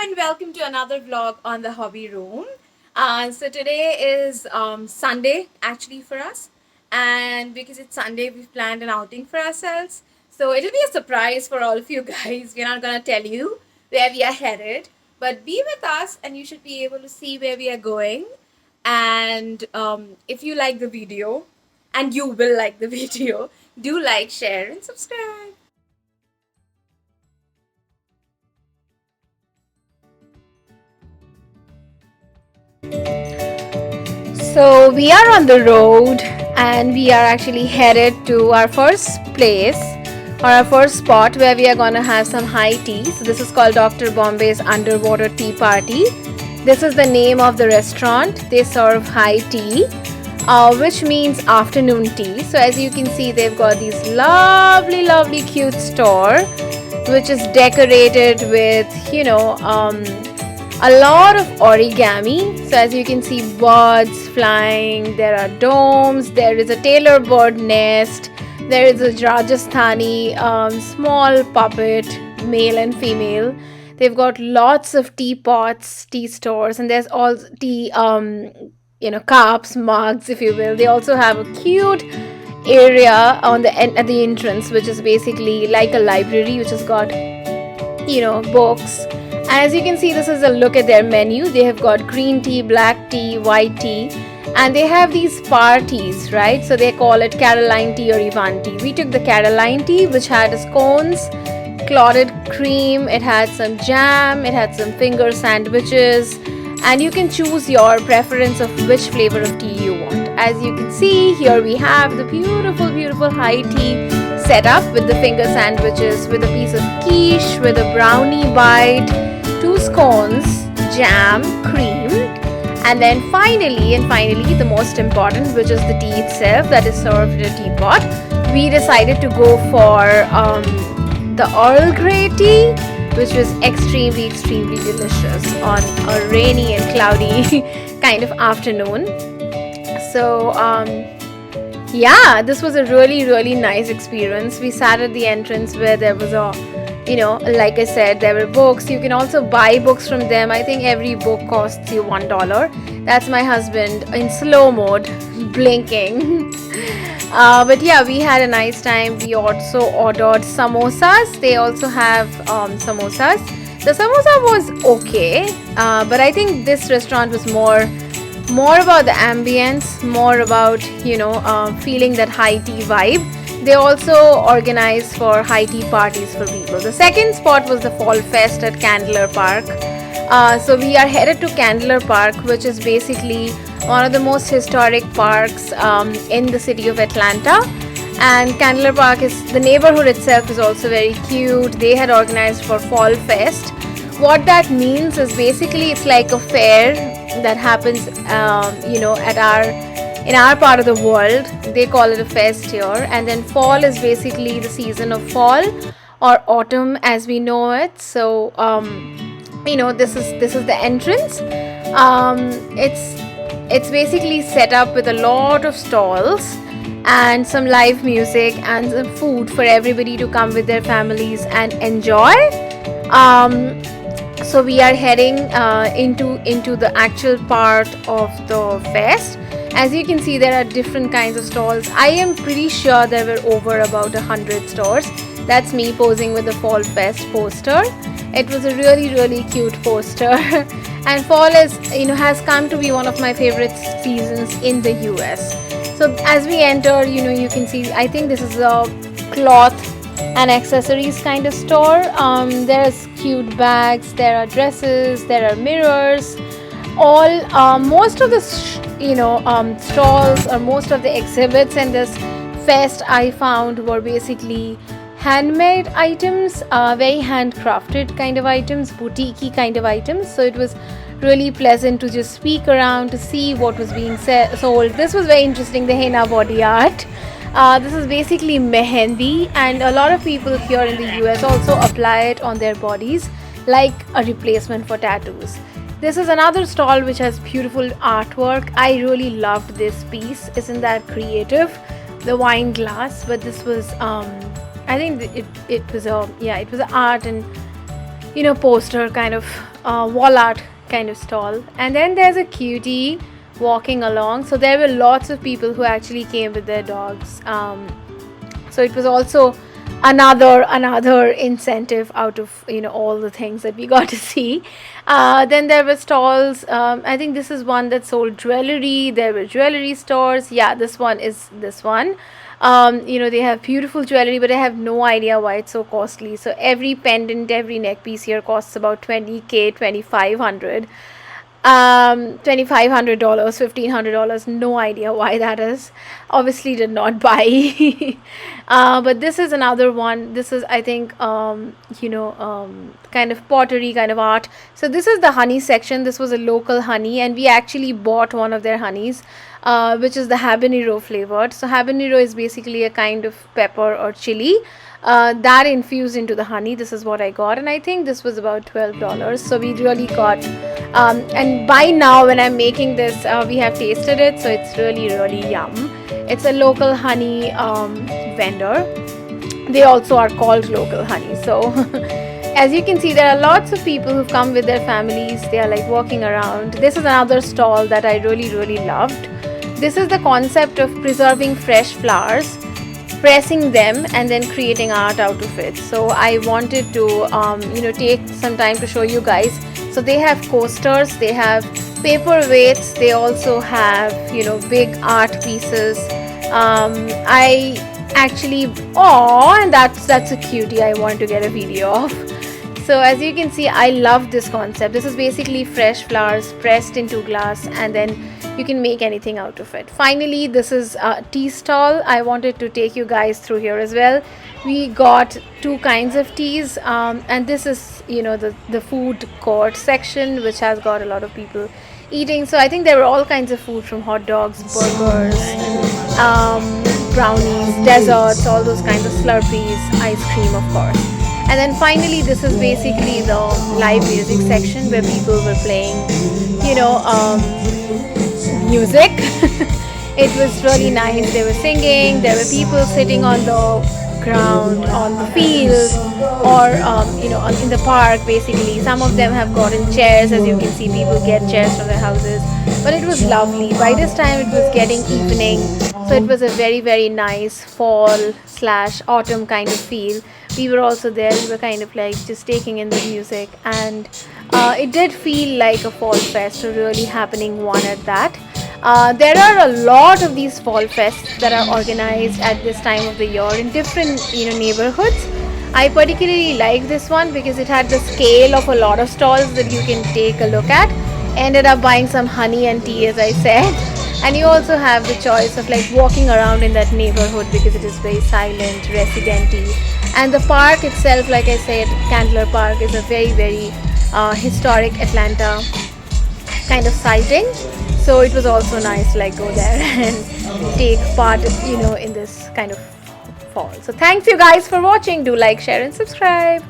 and welcome to another vlog on the Hobby Room. So today is Sunday actually for us, and because it's Sunday, we've planned an outing for ourselves. So it'll be a surprise for all of you guys. We're not gonna tell you where we are headed, but be with us, and you should be able to see where we are going. And if you like the video, and you will like the video, do like, share, and subscribe. So we are on the road and we are actually headed to our first place or our first spot where we are going to have some high tea. So this is called Dr. Bombay's Underwater Tea Party. This is the name of the restaurant. They serve high tea, which means afternoon tea. So as you can see, they've got these lovely cute store which is decorated with a lot of origami. So as you can see, birds flying, there are domes, there is a tailor bird nest, there is a Rajasthani small puppet, male and female. They've got lots of teapots, tea stores, and there's all tea cups, mugs, if you will. They also have a cute area on the at the entrance, which is basically like a library, which has got books. As you can see, this is a look at their menu. They have got green tea, black tea, white tea, and they have these parties, right? So they call it Caroline tea or Ivan tea. We took the Caroline tea, which had scones, clotted cream, it had some jam, it had some finger sandwiches, and you can choose your preference of which flavor of tea you want. As you can see, here we have the beautiful high tea set up with the finger sandwiches, with a piece of quiche, with a brownie bite, 2 scones, jam, cream, and then finally the most important, which is the tea itself that is served in a teapot. We decided to go for the Earl Grey tea, which was extremely delicious on a rainy and cloudy kind of afternoon. So this was a really nice experience. We sat at the entrance where there was like I said, there were books. You can also buy books from them. I think every book costs you $1. That's my husband in slow mode blinking. But yeah, we had a nice time. We also ordered samosas. They also have samosas. The samosa was okay, but I think this restaurant was more about the ambience, more about feeling that high tea vibe. They also organize for high tea parties for people. The second spot was the Fall Fest at Candler Park. So we are headed to Candler Park, which is basically one of the most historic parks in the city of Atlanta. And Candler Park the neighborhood itself is also very cute. They had organized for Fall Fest. What that means is basically it's like a fair that happens in our part of the world. They call it a fest here, and then fall is basically the season of fall or autumn as we know it. So this is the entrance. It's basically set up with a lot of stalls and some live music and some food for everybody to come with their families and enjoy. So we are heading into the actual part of the fest. As you can see, there are different kinds of stalls. I am pretty sure there were over about 100 stores. That's me posing with the Fall Fest poster. It was a really cute poster. And fall has come to be one of my favorite seasons in the US. So as we enter, you can see, I think this is a cloth and accessories kind of store. There's cute bags, there are dresses, there are mirrors. Most of the stalls or most of the exhibits in this fest I found were basically handmade items, very handcrafted kind of items, boutique-y kind of items. So it was really pleasant to just peek around to see what was being sold. This was very interesting, the henna body art. This is basically mehendi, and a lot of people here in the US also apply it on their bodies like a replacement for tattoos. This is another stall which has beautiful artwork. I really loved this piece. Isn't that creative? The wine glass, but this was I think it was art, and poster kind of wall art kind of stall. And then there's a cutie walking along. So there were lots of people who actually came with their dogs. So it was also another incentive out of all the things that we got to see. Then there were stalls. I think this is one that sold jewelry. There were jewelry stores. Yeah, this one is this one. They have beautiful jewelry, but I have no idea why it's so costly. So every pendant, every neck piece here costs about 20k, 2500. $2,500, $1,500, no idea why that is. Obviously did not buy. But this is another one. This is, I think, kind of pottery kind of art. So this is the honey section. This was a local honey, and we actually bought one of their honeys, which is the habanero flavored. So habanero is basically a kind of pepper or chili that infused into the honey. This is what I got, and I think this was about $12. So we really got, and by now when I'm making this, we have tasted it, so it's really yum. It's a local honey vendor. They also are called local honey. So as you can see, there are lots of people who've come with their families. They are like walking around. This is another stall that I really loved. This is the concept of preserving fresh flowers, pressing them, and then creating art out of it. So I wanted to take some time to show you guys. So they have coasters, they have paperweights, they also have big art pieces. I actually, and that's a cutie I want to get a video of. So as you can see, I love this concept. This is basically fresh flowers pressed into glass, and then you can make anything out of it. Finally, this is a tea stall. I wanted to take you guys through here as well. We got two kinds of teas, and this is the food court section, which has got a lot of people eating. So I think there were all kinds of food, from hot dogs, burgers, brownies, desserts, all those kinds of slurpees, ice cream, of course. And then finally, this is basically the live music section, where people were playing music. It was really nice. They were singing. There were people sitting on the ground, on the field, or in the park. Basically, some of them have gotten chairs. As you can see, people get chairs from their houses. But it was lovely. By this time, it was getting evening, so it was a very nice fall/autumn kind of feel. We were also there. We were kind of like just taking in the music, and it did feel like a fall fest, a really happening one at that. There are a lot of these fall fests that are organized at this time of the year in different neighborhoods. I particularly like this one because it had the scale of a lot of stalls that you can take a look at. Ended up buying some honey and tea, as I said. And you also have the choice of like walking around in that neighborhood because it is very silent, resident-y. And the park itself, like I said, Candler Park, is a very historic Atlanta kind of sighting. So it was also nice to like go there and take part in this kind of fall. So thanks you guys for watching. Do like, share and subscribe.